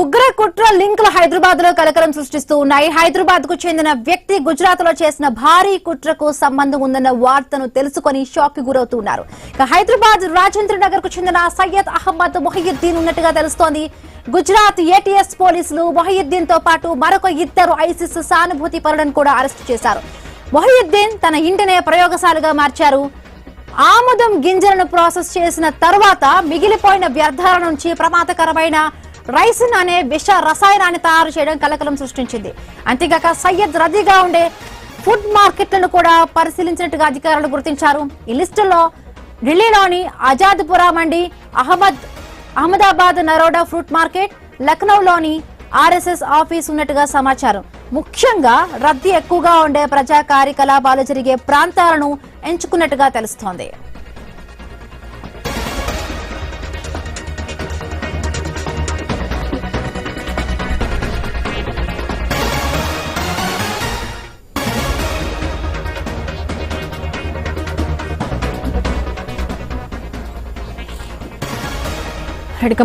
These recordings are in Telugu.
ఉగ్ర కుట్ర లింకులు హైదరాబాద్ లో కలకలం సృష్టిస్తూ ఉన్నాయి. హైదరాబాద్ కు చెందిన వ్యక్తి గుజరాత్ లో చేసిన భారీ కుట్రకు సంబంధం ఉందన్న వార్తను తెలుసుకుని షాక్ కి గురవుతున్నారు. హైదరాబాద్ రాజేంద్ర నగర్ కు చెందిన సయ్యద్ అహ్మద్ మొహియుద్దీన్ ఉన్నట్టుగా తెలుస్తోంది. గుజరాత్ ఏటీఎస్ పోలీసులు మొహియుద్దీన్ తో పాటు మరొక ఇద్దరు ఐసిస్ సానుభూతి పరులను కూడా అరెస్టు చేశారు. మొహియుద్దీన్ తన ఇంటినే ప్రయోగశాలగా మార్చారు. ఆముదం గింజలను ప్రాసెస్ చేసిన తర్వాత మిగిలిపోయిన వ్యర్థాల నుంచి ప్రమాదకరమైన రైసిన్ అనే విష రసాయనాన్ని తయారు చేయడం కలకలం సృష్టించింది. అంతేగాక సయ్యద్ రద్దీగా ఉండే ఫుడ్ మార్కెట్లను కూడా పరిశీలించినట్టుగా అధికారులు గుర్తించారు. ఈ లిస్టులో ఢిల్లీలోని ఆజాద్పురా మండి, అహ్మదాబాద్ నరోడా ఫ్రూట్ మార్కెట్, లక్నోలోని ఆర్ఎస్ఎస్ ఆఫీస్ ఉన్నట్టుగా సమాచారం. ముఖ్యంగా రద్దీ ఎక్కువగా ఉండే ప్రజా కార్యకలాపాలు జరిగే ప్రాంతాలను ఎంచుకున్నట్టుగా తెలుస్తోంది.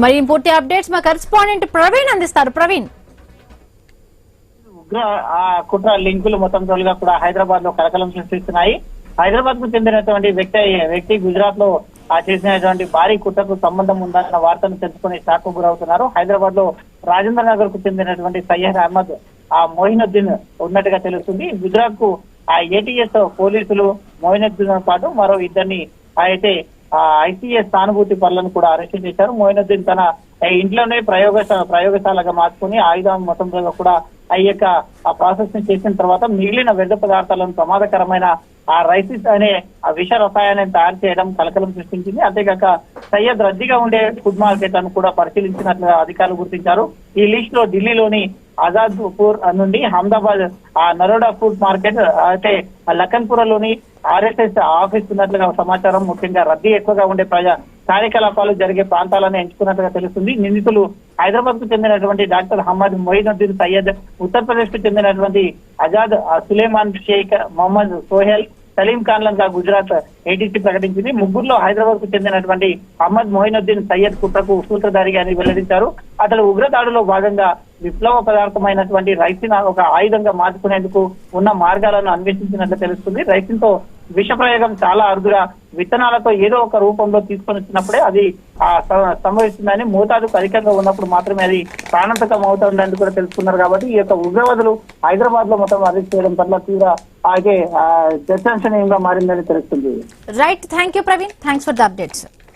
మరి పూర్తి అప్డేట్స్ మా కరెస్పాండెంట్ ప్రవీణ్ అందిస్తారు. ప్రవీణ్, ఉగ్ర కుట్ర లింకులు మొత్తం తోలుగా కూడా హైదరాబాద్ లో కలకలం సృష్టిస్తున్నాయి. హైదరాబాద్ కు చెందినటువంటి వ్యక్తి గుజరాత్ లో చేసినటువంటి భారీ కుట్రకు సంబంధం ఉందన్న వార్తను తెలుసుకుని షాక్ కు గురవుతున్నారు. హైదరాబాద్ లో రాజేంద్ర నగర్ కు చెందినటువంటి సయ్యద్ అహ్మద్ మొయినుద్దీన్ ఉన్నట్టుగా తెలుస్తుంది. గుజరాత్ కు ఏటీఎస్ పోలీసులు మొయినుద్దీన్ తో పాటు మరో ఇద్దరిని అయితే ఐసీఎస్ సానుభూతి పనులను కూడా అరెస్ట్ చేశారు. మొయినుద్దీన్ తన ఇంట్లోనే ప్రయోగశాలగా మార్చుకుని ఆయుధం మొత్తంలో కూడా ఆ యొక్క ప్రాసెస్ ని చేసిన తర్వాత మిగిలిన వ్యర్థ పదార్థాలను ప్రమాదకరమైన రైసిస్ అనే విష రసాయనాన్ని తయారు చేయడం కలకలం సృష్టించింది. అంతేకాక సయ్యద్ రద్దీగా ఉండే ఫుడ్ మార్కెట్ లను కూడా పరిశీలించినట్లుగా అధికారులు గుర్తించారు. ఈ లిస్ట్ లో ఢిల్లీలోని ఆజాద్పూర్ నుండి అహ్మదాబాద్ నరోడా ఫుడ్ మార్కెట్ అయితే లఖన్పురలోని ఆర్ఎస్ఎస్ ఆఫీస్ ఉన్నట్లుగా సమాచారం. ముఖ్యంగా రద్దీ ఎక్కువగా ఉండే ప్రజా కార్యకలాపాలు జరిగే ప్రాంతాలను ఎంచుకున్నట్టుగా తెలుస్తుంది. నిందితులు హైదరాబాద్ కు చెందినటువంటి డాక్టర్ అహ్మద్ మొయినుద్దీన్ సయ్యద్, ఉత్తరప్రదేశ్ కు చెందినటువంటి ఆజాద్ సులేమాన్ షేక్, మొహమ్మద్ సోహెల్, సలీం ఖాన్లంగా గుజరాత్ ఏటీసీ ప్రకటించింది. ముగ్గురులో హైదరాబాద్ కు చెందినటువంటి అహ్మద్ మొయినుద్దీన్ సయ్యద్ కుట్రకు సూత్రధారిగా అని వెల్లడించారు. అతడు ఉగ్రదాడులో భాగంగా విప్లవ పదార్థమైనటువంటి రైసిన్ ఒక ఆయుధంగా మార్చుకునేందుకు ఉన్న మార్గాలను అన్వేషించినట్లు తెలుస్తుంది. రైసిన్ తో విష ప్రయోగం చాలా అరుదుగా విత్తనాలతో ఏదో ఒక రూపంలో తీసుకొని వచ్చినప్పుడే అది సంభవిస్తుందని, మోతాదుకు అధికంగా ఉన్నప్పుడు మాత్రమే అది ప్రాణాంతకం అవుతుందని కూడా తెలుసుకున్నారు. కాబట్టి ఈ యొక్క ఉగ్రవాదులు హైదరాబాద్ లో మొత్తం అరెస్ట్ చేయడం పట్ల తీవ్ర చర్చనీయంగా మారిందని తెలుస్తుంది. Right, thank you Praveen, thanks for the updates.